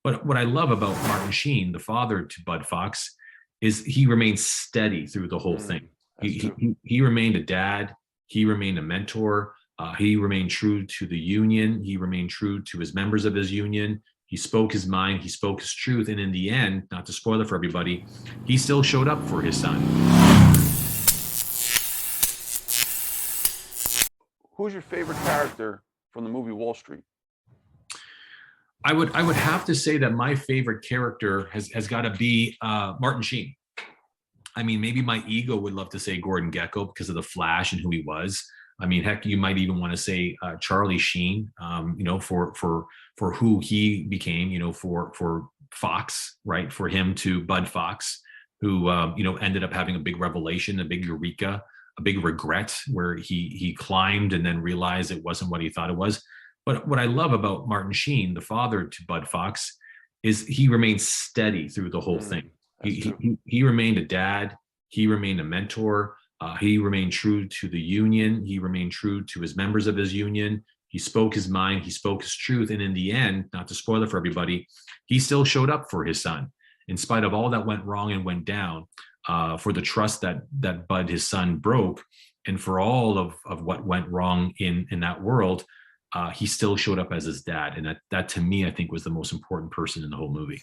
But what I love about Martin Sheen, the father to Bud Fox, is he remained steady through the whole thing. That's true. He remained a dad. He remained a mentor. He remained true to the union. He remained true to his members of his union. He spoke his mind. He spoke his truth. And in the end, not to spoil it for everybody, he still showed up for his son. Who's your favorite character from the movie Wall Street? I would have to say that my favorite character has got to be Martin Sheen. I mean, maybe my ego would love to say Gordon Gekko because of the Flash and who he was. I mean, heck, you might even want to say Charlie Sheen, for who he became, for Fox, right? For him to Bud Fox, who ended up having a big revelation, a big eureka, a big regret, where he climbed and then realized it wasn't what he thought it was. But what I love about Martin Sheen, the father to Bud Fox, is he remained steady through the whole thing. He remained a dad. He remained a mentor. He remained true to the union. He remained true to his members of his union. He spoke his mind. He spoke his truth. And in the end, not to spoil it for everybody, he still showed up for his son. In spite of all that went wrong and went down, for the trust that Bud, his son, broke, and for all of what went wrong in that world, he still showed up as his dad. And that to me, I think, was the most important person in the whole movie.